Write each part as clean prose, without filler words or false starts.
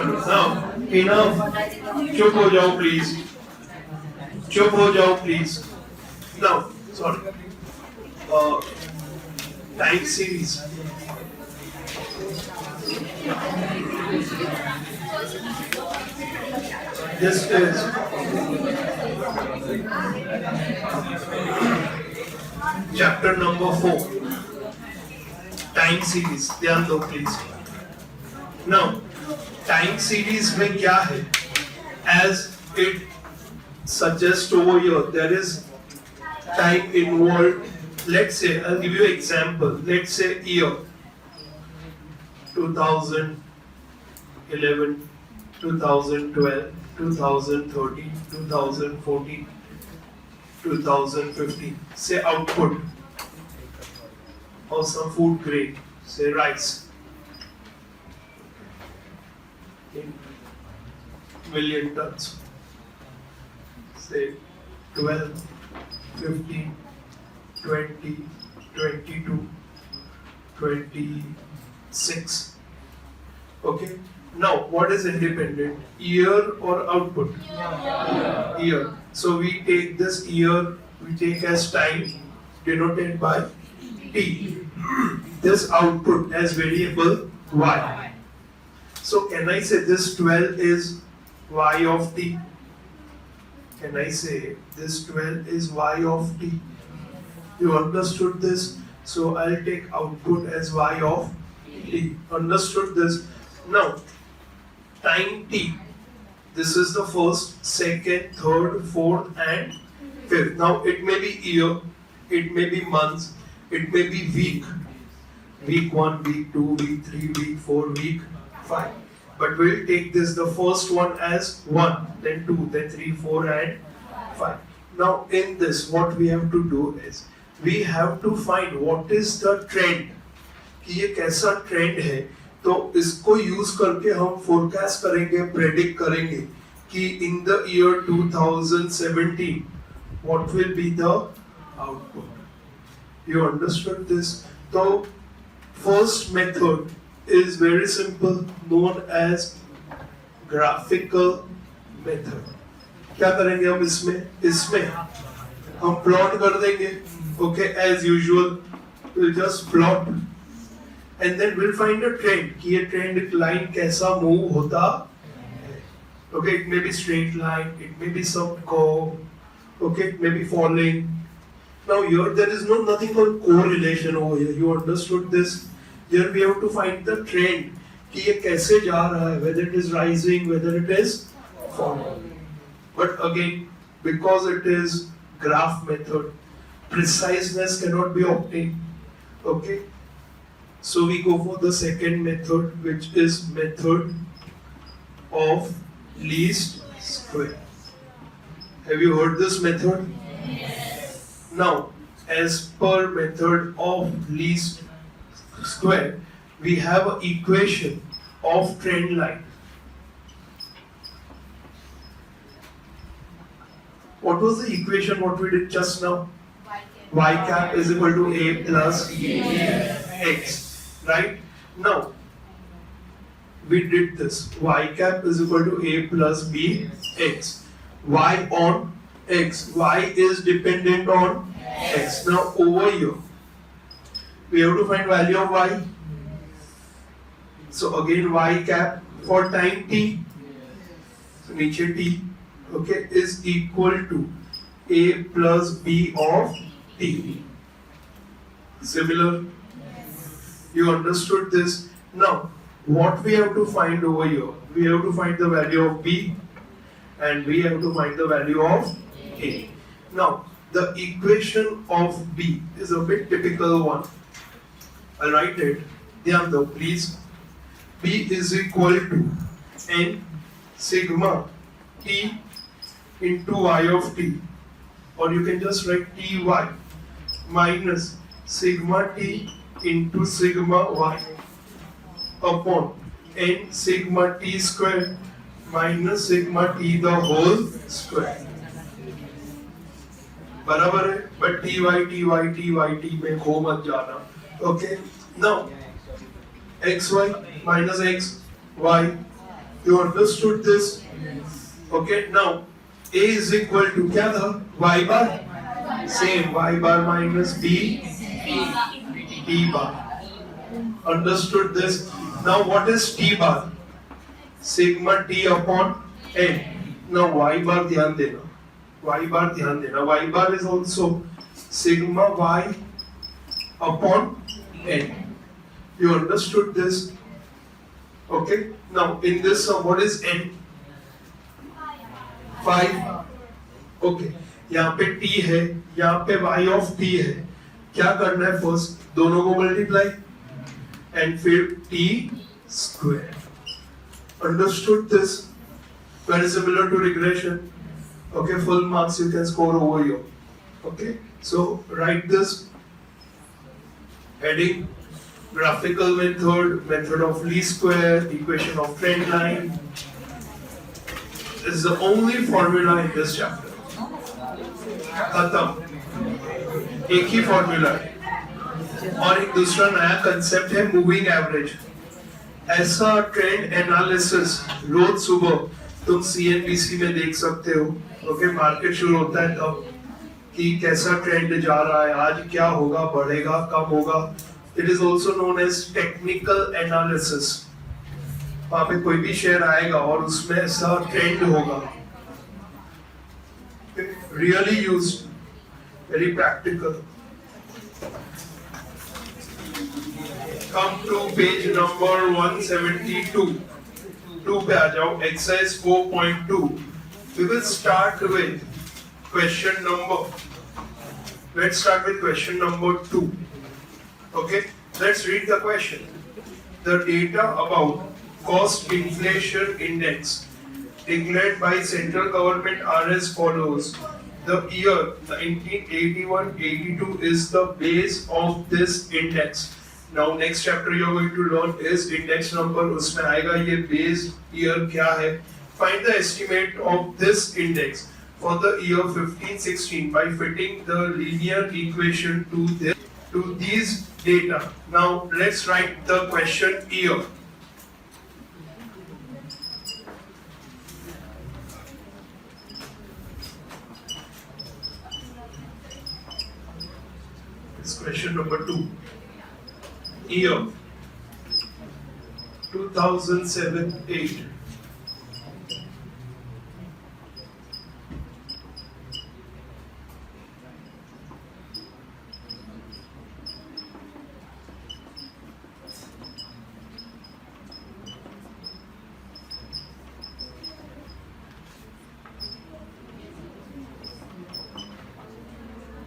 Now, enough. चुप हो जाओ please. चुप हो जाओ please. Now, sorry. Time series. This is chapter number 4. Time series. ध्यान दो please. Now, time series में क्या है? As it suggests over here, there is time involved. Let's say, I'll give you an example. Let's say year 2011, 2012, 2013, 2014, 2015. Say output of some food grain, say rice, in million tons. Say 12, 15, 20, 22, 26. Okay. Now, what is independent? Year or output? Year. So we take this year, we take as time denoted by t. This output as variable y. So can I say this 12 is y of t? Can I say this 12 is y of t? You understood this? So I'll take output as y of t. Understood this? Now, time t. This is the first, second, third, fourth, and fifth. Now it may be year, it may be months, it may be week. Week 1, week 2, week 3, week 4, week 5. But we'll take this, the first one as 1, then 2, then 3, 4, and 5. Now in this, what we have to do is, we have to find what is the trend. कि ये कैसा trend है, तो इसको use करके हम forecast करेंगे, predict करेंगे कि in the year 2017 what will be the output. You understood this? So first method is very simple, known as graphical method. क्या करेंगे हम इसमें हम प्लॉट कर देंगे. Okay, as usual, we'll just plot, and then we'll find a trend. कि ये trend line कैसा move होता है. Okay, it may be straight line, it may be some curve. Okay, it may be falling. Now here there is nothing called correlation over here. You understood this? Here we have to find the trend. कि ये कैसे जा रहा है, whether it is rising, whether it is falling. But again, because it is graph method, preciseness cannot be obtained. Okay, so we go for the second method, which is method of least square. Have you heard this method? Yes. Now, as per method of least square, we have an equation of trend line. What was the equation what we did just now? Y cap is equal to A plus X, right? Now, we did this. Y cap is equal to A plus B X. Y on X. Y is dependent on X. Now, over here, we have to find value of Y. So, again, Y cap for time T. So, niche T, okay, is equal to A plus B of T. Similar? You understood this? Now, what we have to find over here? We have to find the value of B, and we have to find the value of A. Now, the equation of B is a bit typical one. I'll write it. Dhyan do, please. B is equal to N sigma T into Y of T. Or you can just write Ty minus sigma T into sigma Y upon N sigma T square minus sigma T the whole square. बराबर है, but Ty में खो मत जाना. Okay, now xy minus x y You understood this? Okay, now A is equal to क्या था? Y bar? Same, Y bar minus B, T bar. Understood this? Now what is T bar? Sigma T upon N. Now Y bar ध्यान देना. Y bar ध्यान देना. Y bar is also sigma Y upon N. You understood this? Okay. Now in this what is N? 5. Okay. यहाँ पे T है, यहाँ पे Y of T है. क्या करना है फर्स्ट? दोनों को मल्टीप्लाई एंड फिर T square. Understood this? Very similar to regression. Okay, full marks you can score over here. Okay, so write this heading: graphical method, method of least square, equation of trend line. This is the only formula in this chapter. खत्म. एक ही formula है और एक दूसरा नया concept है moving average. ऐसा trend analysis रोज सुबह तुम CNBC में देख सकते हो. ओके, मार्केट शुरू होता है तब कि कैसा ट्रेंड जा रहा है, आज क्या होगा, बढ़ेगा, कम होगा. It is also known as technical analysis. वहां पे कोई भी शेयर आएगा और उसमें ऐसा ट्रेंड होगा. Really used, very practical. Come to page number 172. 2 पे आ जाओ. Exercise 4.2. We will start with question number. Let's start with question number 2. Okay. Let's read the question. The data about cost inflation index declared by central government are as follows. The year 1981-82 is the base of this index. Now next chapter you are going to learn is index number. उसमें आएगा ये base year क्या है. Find the estimate of this index for the year 15-16 by fitting the linear equation to these data. Now let's write the question year. Question number 2. Year 2007-8.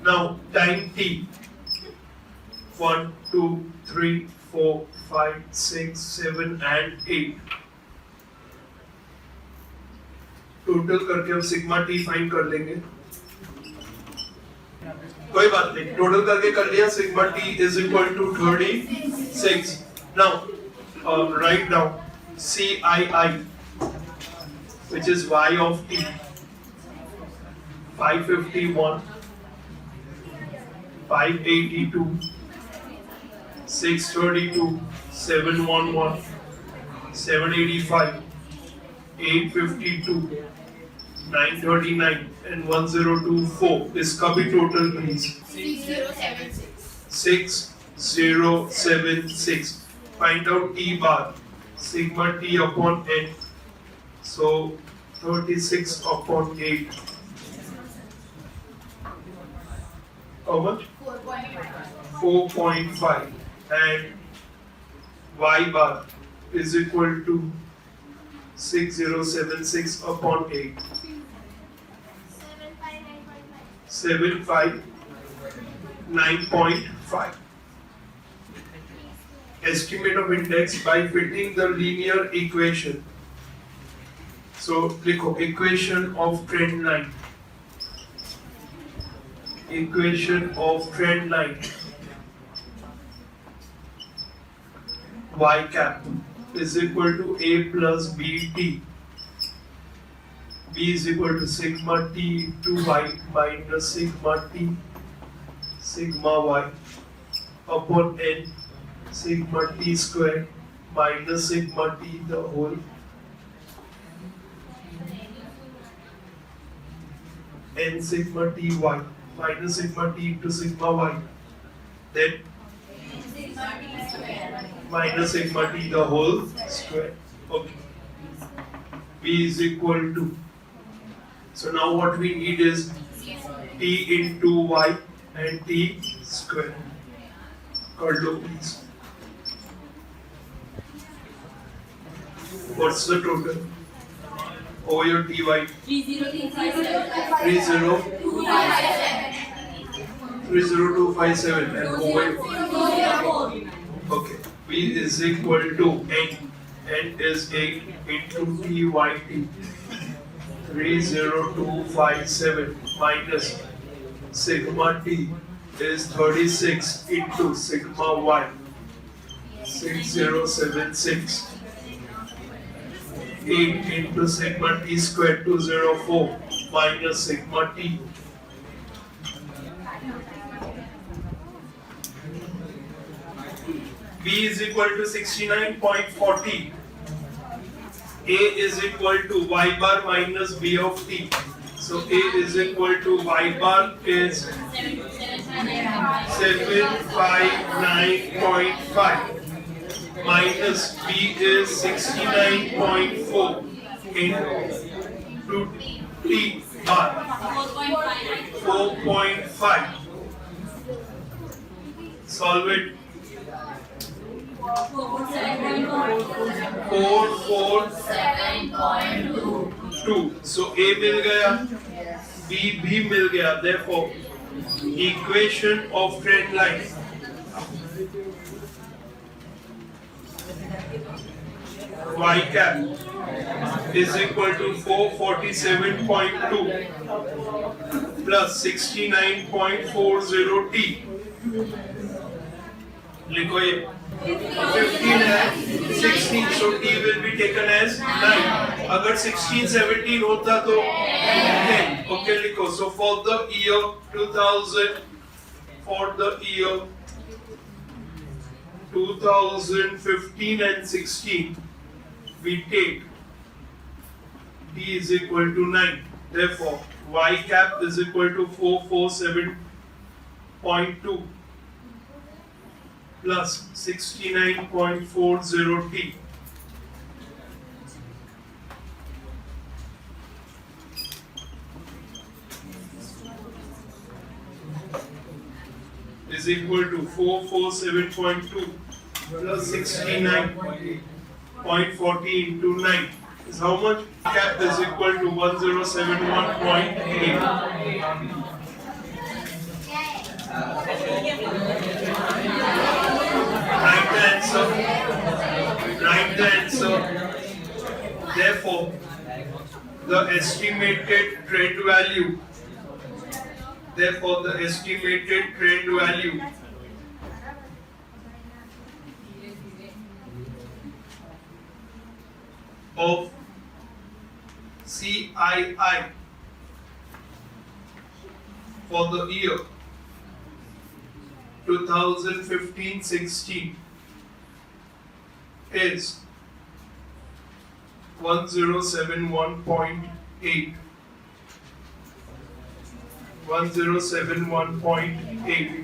Now time T. 1, 2, 3, 4, 5, 6, 7 and 8. Total करके हम sigma T find कर लेंगे. कोई बात नहीं, total करके कर लिया. Sigma T is equal to 36. Now write down CII which is Y of T 551, 582, 632, 711, 785, 852, 939 and 1024. इसका भी total please. 6076. Find out T bar. Sigma T upon N. So 36 upon 8. How much? 4.5. And Y bar is equal to 6076 upon 8. 759.5. Estimate of index by fitting the linear equation. So लिखो equation of trend line. Equation of trend line. Y cap is equal to A plus BT. B is equal to sigma T to Y minus sigma T sigma Y upon N sigma T square minus sigma T the whole n sigma t y minus sigma t into sigma y, then minus sigma t the whole square. Okay. B is equal to. So now what we need is t into y and t square. Carlo, please. What's the total? Over your ty. 30257 and over. Okay. B is equal to n. N is 8 into tyt. 30257 minus sigma t is 36 into sigma y. 6076. 8 into sigma t squared 204 minus sigma t. B is equal to 69.40. A is equal to y bar minus b of t. So A is equal to y bar is 759.5 minus b is 69.4 into t bar 4.5. Solve it. 447.2. So A मिल गया, B भी मिल गया. Therefore, equation of trend line y cap is equal to 447.2 plus 69.40 t. लिखो ये 15 है 16, so t will be taken as 9. अगर 16 17 होता तो 10. Okay, लिखो. So for the year 2000, for the year 2015 and 16, we take t is equal to 9. Therefore, y cap is equal to 447.2 plus 69.40 t. Is equal to 447.2 plus 69.40 into 9 is how much? Cap is equal to 1071.8. Write the answer. Write the answer. Therefore, the estimated trend value. Therefore, the estimated trend value of CII for the year 2015-16 is 1071.8. 1071.8.